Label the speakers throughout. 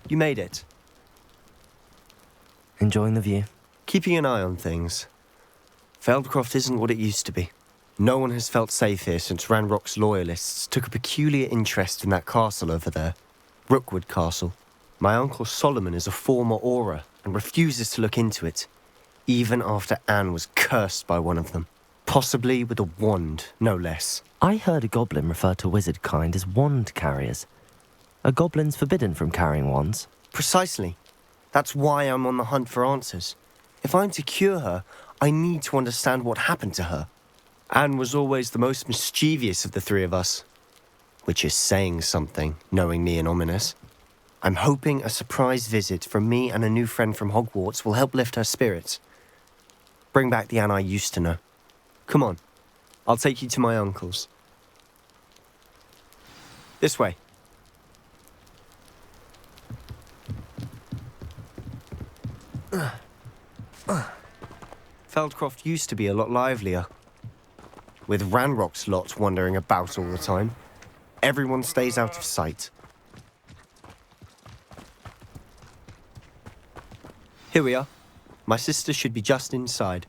Speaker 1: You made it.
Speaker 2: Enjoying the view?
Speaker 1: Keeping an eye on things. Feldcroft isn't what it used to be. No one has felt safe here since Ranrock's loyalists took a peculiar interest in that castle over there. Rookwood Castle. My uncle Solomon is a former Auror and refuses to look into it, even after Anne was cursed by one of them. Possibly with a wand, no less.
Speaker 2: I heard a goblin refer to wizard kind as wand carriers. Are goblins forbidden from carrying wands?
Speaker 1: Precisely. That's why I'm on the hunt for answers. If I'm to cure her, I need to understand what happened to her. Anne was always the most mischievous of the three of us. Which is saying something, knowing me and Ominous. I'm hoping a surprise visit from me and a new friend from Hogwarts will help lift her spirits. Bring back the Anne I used to know. Come on, I'll take you to my uncle's. This way. Feldcroft used to be a lot livelier. With Ranrock's lot wandering about all the time, everyone stays out of sight. Here we are. My sister should be just inside.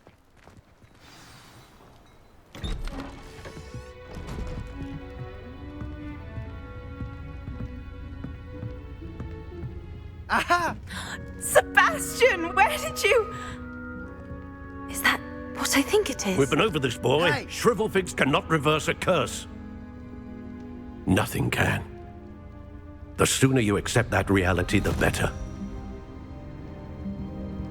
Speaker 3: Aha!
Speaker 4: Sebastian, where did you... Is that what I think it is?
Speaker 5: We've been over this, boy.
Speaker 3: Hey!
Speaker 5: Shrivelfigs cannot reverse a curse. Nothing can. The sooner you accept that reality, the better.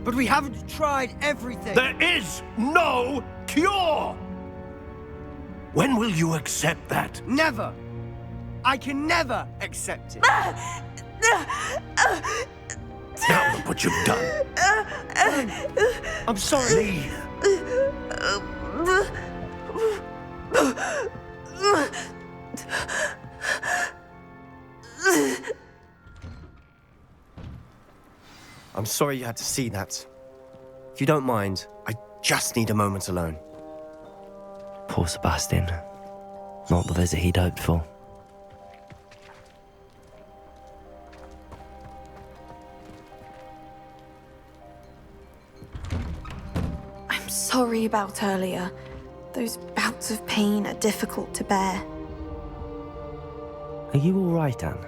Speaker 3: But we haven't tried everything.
Speaker 5: There is no cure! When will you accept that?
Speaker 3: Never. I can never accept it.
Speaker 5: Now look what you've done.
Speaker 3: I'm sorry.
Speaker 5: Leave.
Speaker 1: I'm sorry you had to see that. If you don't mind, I just need a moment alone.
Speaker 2: Poor Sebastian. Not the visit he'd hoped for.
Speaker 4: I'm sorry about earlier. Those bouts of pain are difficult to bear.
Speaker 2: Are you all right, Anne?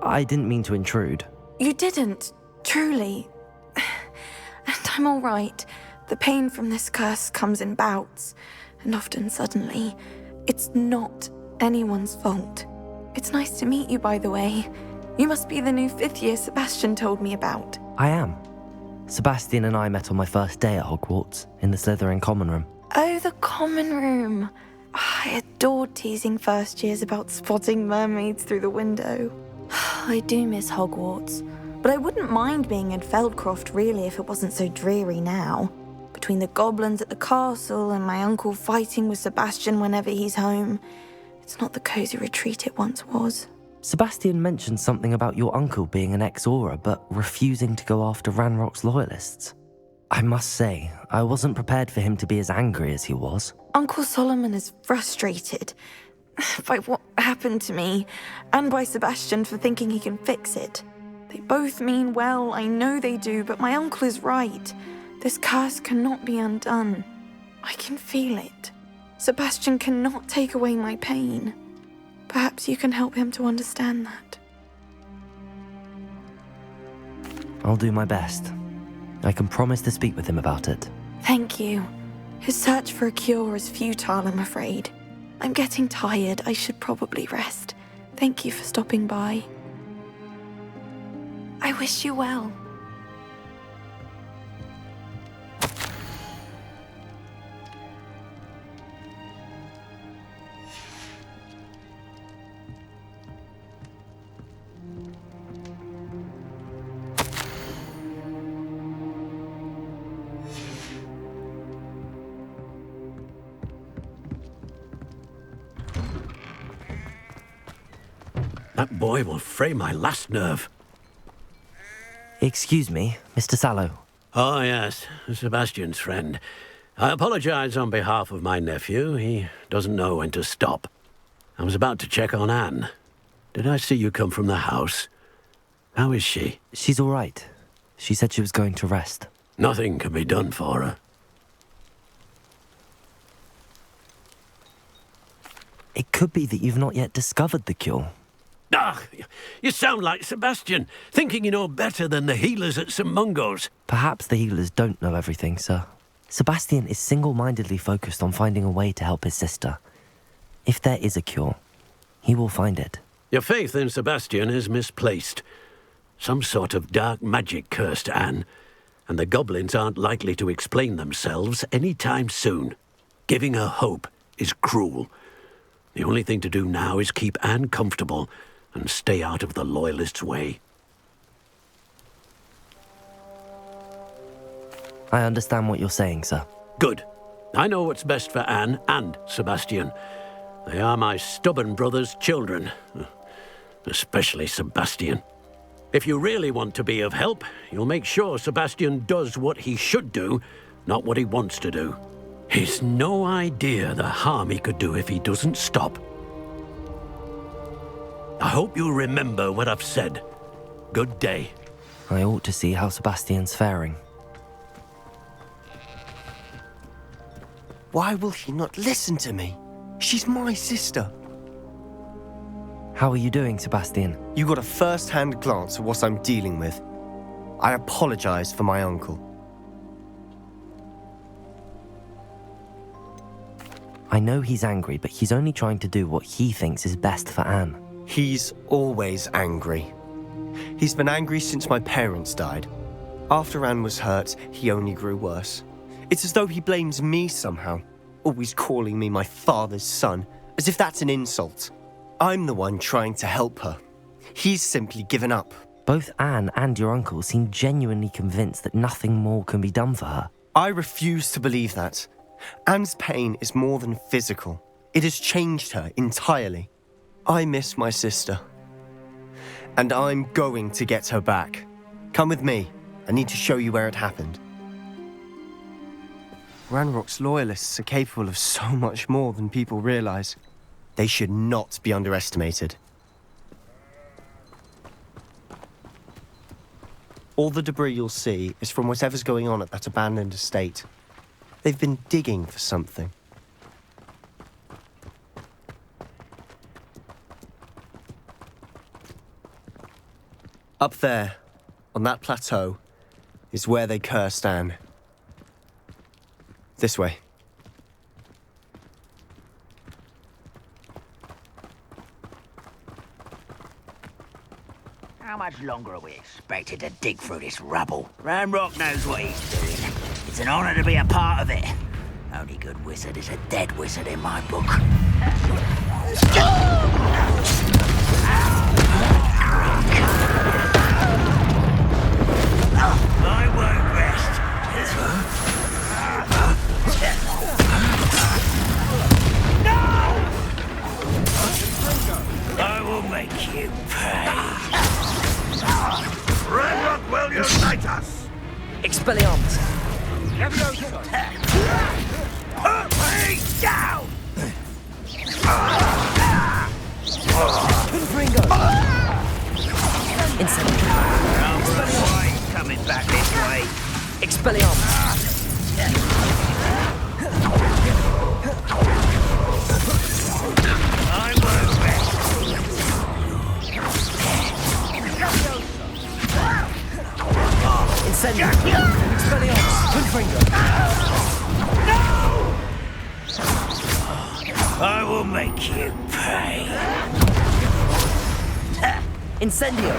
Speaker 2: I didn't mean to intrude.
Speaker 4: You didn't, truly. And I'm all right. The pain from this curse comes in bouts, and often suddenly. It's not anyone's fault. It's nice to meet you, by the way. You must be the new 5th year Sebastian told me about.
Speaker 2: I am. Sebastian and I met on my first day at Hogwarts, in the Slytherin common room.
Speaker 4: Oh, the common room. I adored teasing first years about spotting mermaids through the window. I do miss Hogwarts, but I wouldn't mind being in Feldcroft really if it wasn't so dreary now. Between the goblins at the castle and my uncle fighting with Sebastian whenever he's home, it's not the cosy retreat it once was.
Speaker 2: Sebastian mentioned something about your uncle being an ex-Auror, but refusing to go after Ranrock's loyalists. I must say, I wasn't prepared for him to be as angry as he was.
Speaker 4: Uncle Solomon is frustrated by what happened to me, and by Sebastian for thinking he can fix it. They both mean well, I know they do, but my uncle is right. This curse cannot be undone. I can feel it. Sebastian cannot take away my pain. Perhaps you can help him to understand that.
Speaker 2: I'll do my best. I can promise to speak with him about it.
Speaker 4: Thank you. His search for a cure is futile, I'm afraid. I'm getting tired. I should probably rest. Thank you for stopping by. I wish you well.
Speaker 5: That boy will fray my last nerve.
Speaker 2: Excuse me, Mr. Sallow.
Speaker 5: Oh, yes, Sebastian's friend. I apologize on behalf of my nephew. He doesn't know when to stop. I was about to check on Anne. Did I see you come from the house? How is she?
Speaker 2: She's all right. She said she was going to rest.
Speaker 5: Nothing can be done for her.
Speaker 2: It could be that you've not yet discovered the cure.
Speaker 5: Ah, you sound like Sebastian, thinking you know better than the healers at St. Mungo's.
Speaker 2: Perhaps the healers don't know everything, sir. Sebastian is single-mindedly focused on finding a way to help his sister. If there is a cure, he will find it.
Speaker 5: Your faith in Sebastian is misplaced. Some sort of dark magic cursed Anne, and the goblins aren't likely to explain themselves any time soon. Giving her hope is cruel. The only thing to do now is keep Anne comfortable and stay out of the Loyalists' way.
Speaker 2: I understand what you're saying, sir.
Speaker 5: Good. I know what's best for Anne and Sebastian. They are my stubborn brother's children. Especially Sebastian. If you really want to be of help, you'll make sure Sebastian does what he should do, not what he wants to do. He's no idea the harm he could do if he doesn't stop. I hope you'll remember what I've said. Good day.
Speaker 2: I ought to see how Sebastian's faring.
Speaker 1: Why will he not listen to me? She's my sister.
Speaker 2: How are you doing, Sebastian?
Speaker 1: You got a first-hand glance at what I'm dealing with. I apologize for my uncle.
Speaker 2: I know he's angry, but he's only trying to do what he thinks is best for Anne.
Speaker 1: He's always angry. He's been angry since my parents died. After Anne was hurt, he only grew worse. It's as though he blames me somehow, always calling me my father's son, as if that's an insult. I'm the one trying to help her. He's simply given up.
Speaker 2: Both Anne and your uncle seem genuinely convinced that nothing more can be done for her.
Speaker 1: I refuse to believe that. Anne's pain is more than physical. It has changed her entirely. I miss my sister. And I'm going to get her back. Come with me. I need to show you where it happened. Ranrock's loyalists are capable of so much more than people realize. They should not be underestimated. All the debris you'll see is from whatever's going on at that abandoned estate. They've been digging for something. Up there, on that plateau, is where they cursed Anne. This way.
Speaker 6: How much longer are we expected to dig through this rubble? Ranrock knows what he's doing. It's an honor to be a part of it. Only good wizard is a dead wizard in my book. I won't rest. No! I will make you pay.
Speaker 7: Ranrock will unite us!
Speaker 2: Expelliarmus!
Speaker 6: Put me down!
Speaker 2: Confringo! Incendio!
Speaker 6: He's coming back this way.
Speaker 2: Expelliarmus!
Speaker 6: I won't rest.
Speaker 2: Incendio! Expelliarmus! Confringo!
Speaker 6: I will make you pay.
Speaker 2: Incendio!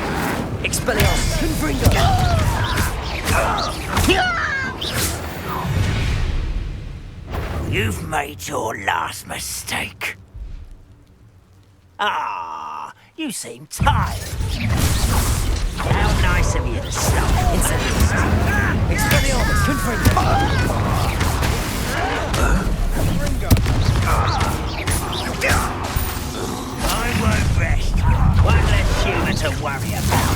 Speaker 2: Expelliarmus! Confringo!
Speaker 6: You've made your last mistake. Ah, you seem tired. How nice of you to stop.
Speaker 2: Incendio! Expelliarmus! Confringo!
Speaker 6: I won't rest. One less human to worry about.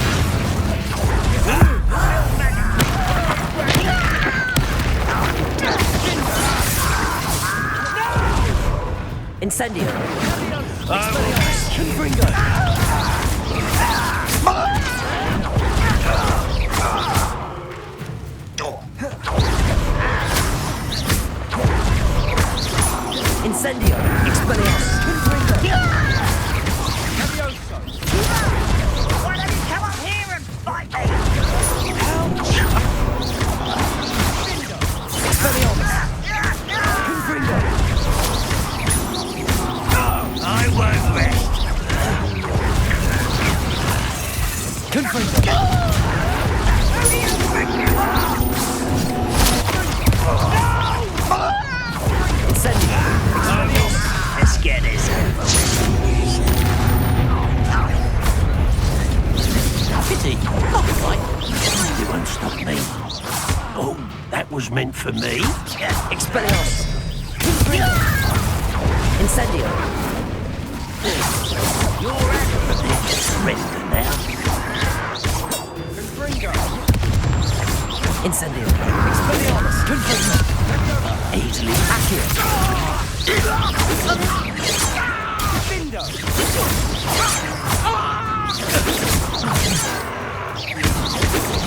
Speaker 2: Incendio!
Speaker 6: I will
Speaker 2: Confringo! Incendio! Expelliarmus! Confringo!
Speaker 6: Why don't you come up here and fight me?
Speaker 2: Expelliarmus! Confringo!
Speaker 6: I won't rest.
Speaker 2: Confringo! Incendio! Expelliarmus!
Speaker 6: Let's get this over with.
Speaker 5: Pity. Not quite. You won't stop me. Oh, that was meant for me.
Speaker 2: Expelliarmus! Incendio!
Speaker 5: You're out, but they're just surrender now.
Speaker 2: Incendio! Expelliarmus! Confringo!
Speaker 5: Easily.
Speaker 2: Accio!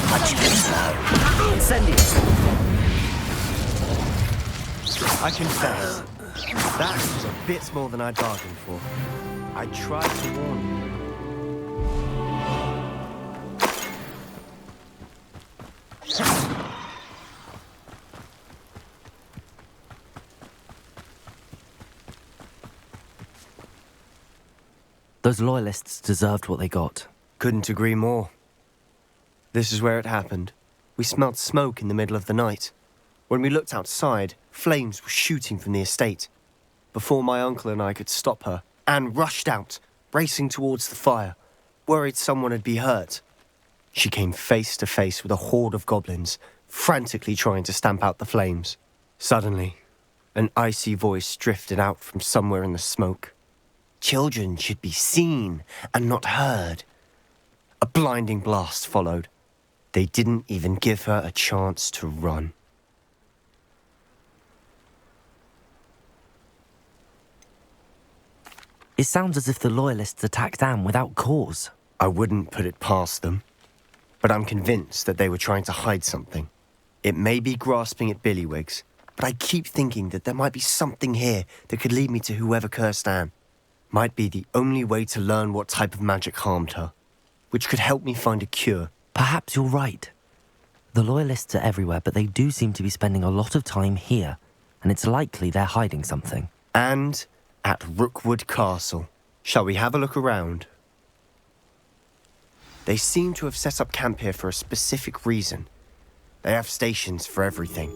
Speaker 5: Much too slow.
Speaker 2: Incendio!
Speaker 1: I confess, that was a bit more than I bargained for. I tried to warn you.
Speaker 2: Those loyalists deserved what they got.
Speaker 1: Couldn't agree more. This is where it happened. We smelled smoke in the middle of the night. When we looked outside, flames were shooting from the estate. Before my uncle and I could stop her, Anne rushed out, racing towards the fire, worried someone had been hurt. She came face to face with a horde of goblins, frantically trying to stamp out the flames. Suddenly, an icy voice drifted out from somewhere in the smoke. Children should be seen and not heard. A blinding blast followed. They didn't even give her a chance to run.
Speaker 2: It sounds as if the loyalists attacked Anne without cause.
Speaker 1: I wouldn't put it past them, but I'm convinced that they were trying to hide something. It may be grasping at billywhigs, but I keep thinking that there might be something here that could lead me to whoever cursed Anne. Might be the only way to learn what type of magic harmed her, which could help me find a cure.
Speaker 2: Perhaps you're right. The loyalists are everywhere, but they do seem to be spending a lot of time here, and it's likely they're hiding something.
Speaker 1: And at Rookwood Castle. Shall we have a look around? They seem to have set up camp here for a specific reason. They have stations for everything.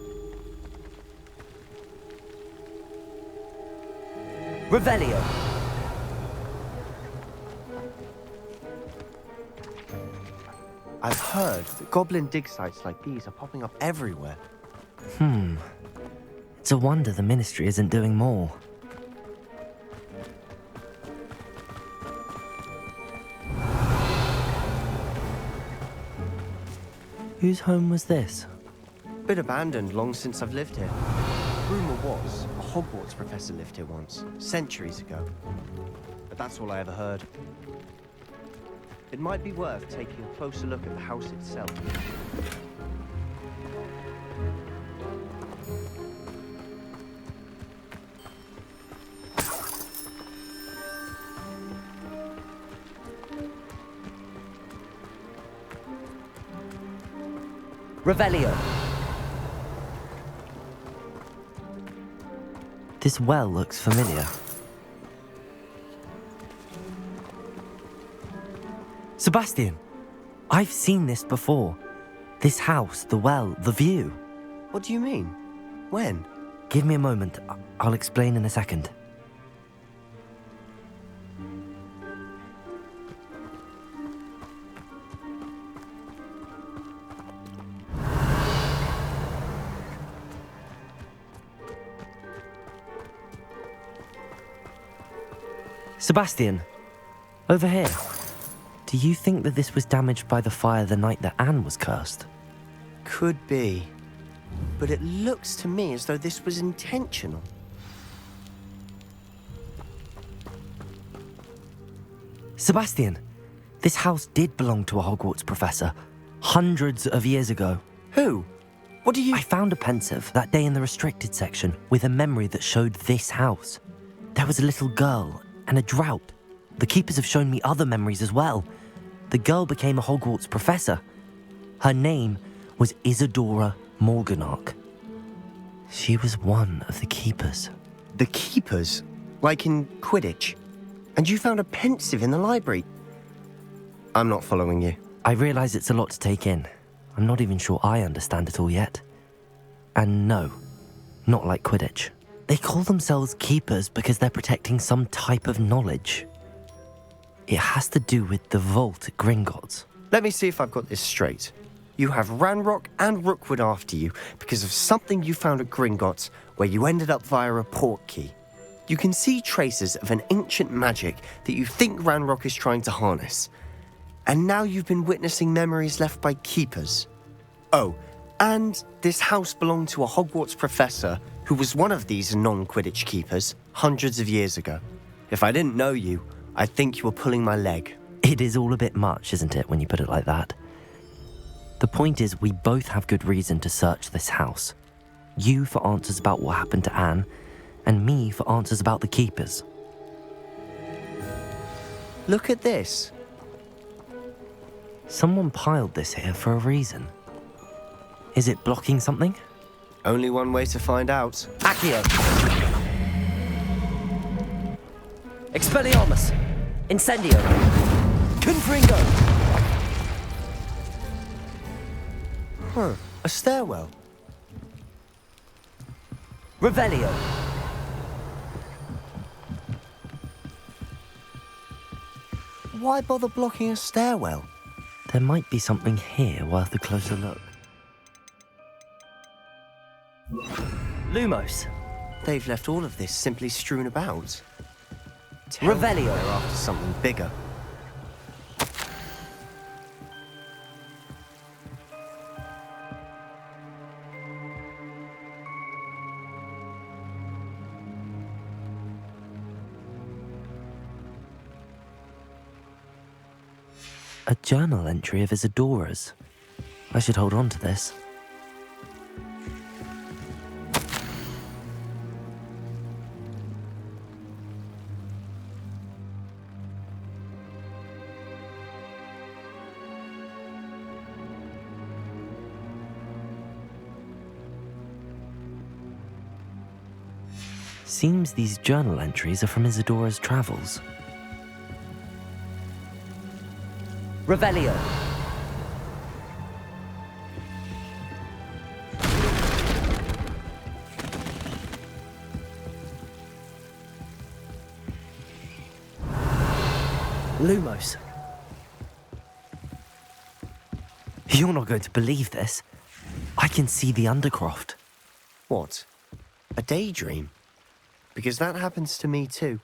Speaker 2: Revelio!
Speaker 1: I've heard that goblin dig sites like these are popping up everywhere.
Speaker 2: It's a wonder the Ministry isn't doing more. Whose home was this?
Speaker 1: Been abandoned long since I've lived here. Rumour was a Hogwarts professor lived here once, centuries ago. But that's all I ever heard. It might be worth taking a closer look at the house itself.
Speaker 2: Revelio! This well looks familiar. Sebastian! I've seen this before. This house, the well, the view.
Speaker 1: What do you mean? When?
Speaker 2: Give me a moment. I'll explain in a second. Sebastian, over here. Do you think that this was damaged by the fire the night that Anne was cursed?
Speaker 1: Could be. But it looks to me as though this was intentional.
Speaker 2: Sebastian, this house did belong to a Hogwarts professor, hundreds of years ago.
Speaker 1: Who? What do you...
Speaker 2: I found a pensive that day in the restricted section with a memory that showed this house. There was a little girl and a drought. The keepers have shown me other memories as well. The girl became a Hogwarts professor. Her name was Isadora Morganach. She was one of the keepers.
Speaker 1: The keepers? Like in Quidditch? And you found a pensive in the library? I'm not following you.
Speaker 2: I realise it's a lot to take in. I'm not even sure I understand it all yet. And no, not like Quidditch. They call themselves keepers because they're protecting some type of knowledge. It has to do with the vault at Gringotts.
Speaker 1: Let me see if I've got this straight. You have Ranrock and Rookwood after you because of something you found at Gringotts where you ended up via a port key. You can see traces of an ancient magic that you think Ranrock is trying to harness. And now you've been witnessing memories left by keepers. Oh, and this house belonged to a Hogwarts professor who was one of these non-Quidditch keepers hundreds of years ago. If I didn't know you, I'd think you were pulling my leg.
Speaker 2: It is all a bit much, isn't it, when you put it like that? The point is, we both have good reason to search this house. You for answers about what happened to Anne, and me for answers about the keepers.
Speaker 1: Look at this.
Speaker 2: Someone piled this here for a reason. Is it blocking something?
Speaker 1: Only one way to find out.
Speaker 3: Accio. Expelliarmus. Incendio. Confringo.
Speaker 1: Huh, a stairwell.
Speaker 3: Revelio.
Speaker 1: Why bother blocking a stairwell?
Speaker 2: There might be something here worth a closer look.
Speaker 3: Lumos.
Speaker 1: They've left all of this simply strewn about.
Speaker 3: Revelio.
Speaker 1: They're after something bigger.
Speaker 2: A journal entry of Isadora's. I should hold on to this. Seems these journal entries are from Isadora's travels.
Speaker 3: Revelio. Lumos.
Speaker 2: You're not going to believe this. I can see the Undercroft.
Speaker 1: What? A daydream? Because that happens to me too.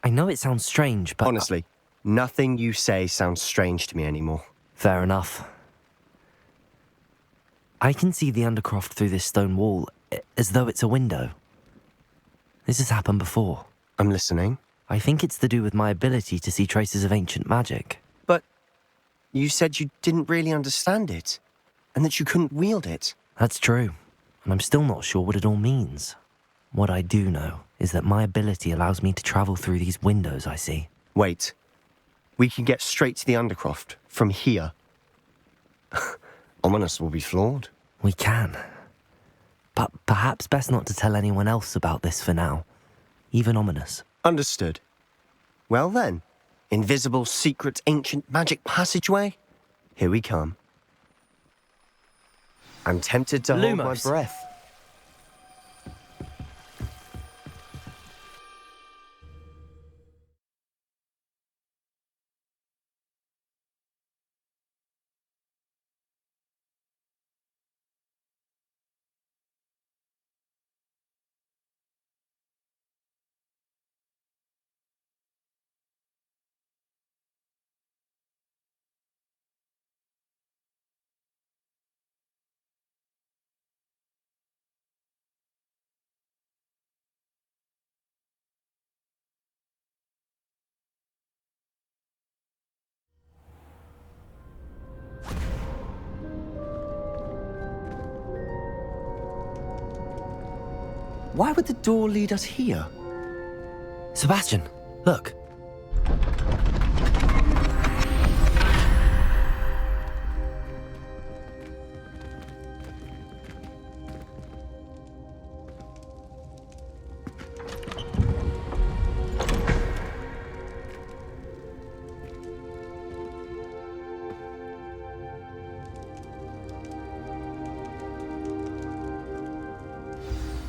Speaker 2: I know it sounds strange, but...
Speaker 1: Honestly, nothing you say sounds strange to me anymore.
Speaker 2: Fair enough. I can see the Undercroft through this stone wall, as though it's a window. This has happened before.
Speaker 1: I'm listening.
Speaker 2: I think it's to do with my ability to see traces of ancient magic.
Speaker 1: But you said you didn't really understand it, and that you couldn't wield it.
Speaker 2: That's true, and I'm still not sure what it all means. What I do know is that my ability allows me to travel through these windows I see.
Speaker 1: Wait. We can get straight to the Undercroft from here. Ominous will be floored.
Speaker 2: We can. But perhaps best not to tell anyone else about this for now. Even Ominous.
Speaker 1: Understood. Well then, invisible, secret, ancient magic passageway? Here we come. I'm tempted to hold my
Speaker 3: Lumos.
Speaker 1: breath. Why would the door lead us here?
Speaker 2: Sebastian, look.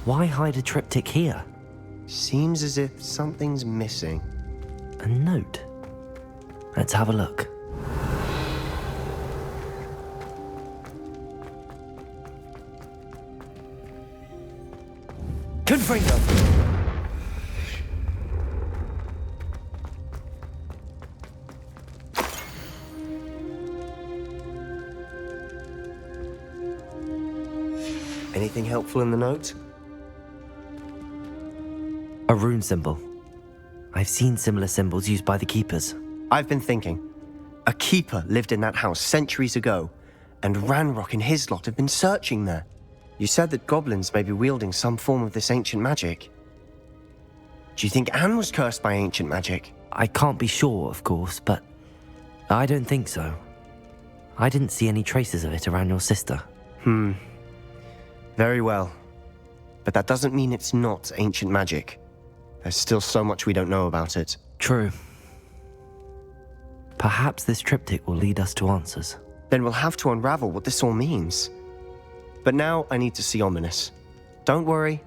Speaker 2: Why hide a triptych here?
Speaker 1: Seems as if something's missing.
Speaker 2: A note. Let's have a look.
Speaker 1: Confringo! Anything helpful in the note?
Speaker 2: A rune symbol. I've seen similar symbols used by the keepers.
Speaker 1: I've been thinking. A keeper lived in that house centuries ago, and Ranrock and his lot have been searching there. You said that goblins may be wielding some form of this ancient magic. Do you think Anne was cursed by ancient magic?
Speaker 2: I can't be sure, of course, but I don't think so. I didn't see any traces of it around your sister.
Speaker 1: Very well. But that doesn't mean it's not ancient magic. There's still so much we don't know about it.
Speaker 2: True. Perhaps this triptych will lead us to answers.
Speaker 1: Then we'll have to unravel what this all means. But now I need to see Ominous. Don't worry,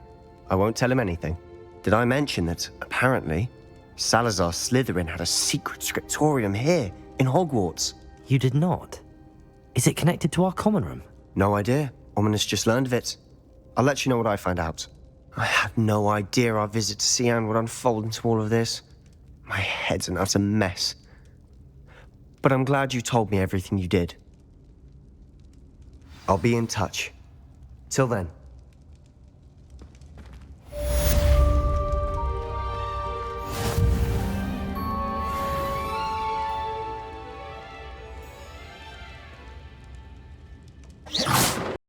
Speaker 1: I won't tell him anything. Did I mention that, apparently, Salazar Slytherin had a secret scriptorium here, in Hogwarts?
Speaker 2: You did not? Is it connected to our common room?
Speaker 1: No idea. Ominous just learned of it. I'll let you know what I find out. I had no idea our visit to Cian would unfold into all of this. My head's an utter mess. But I'm glad you told me everything you did. I'll be in touch. Till then.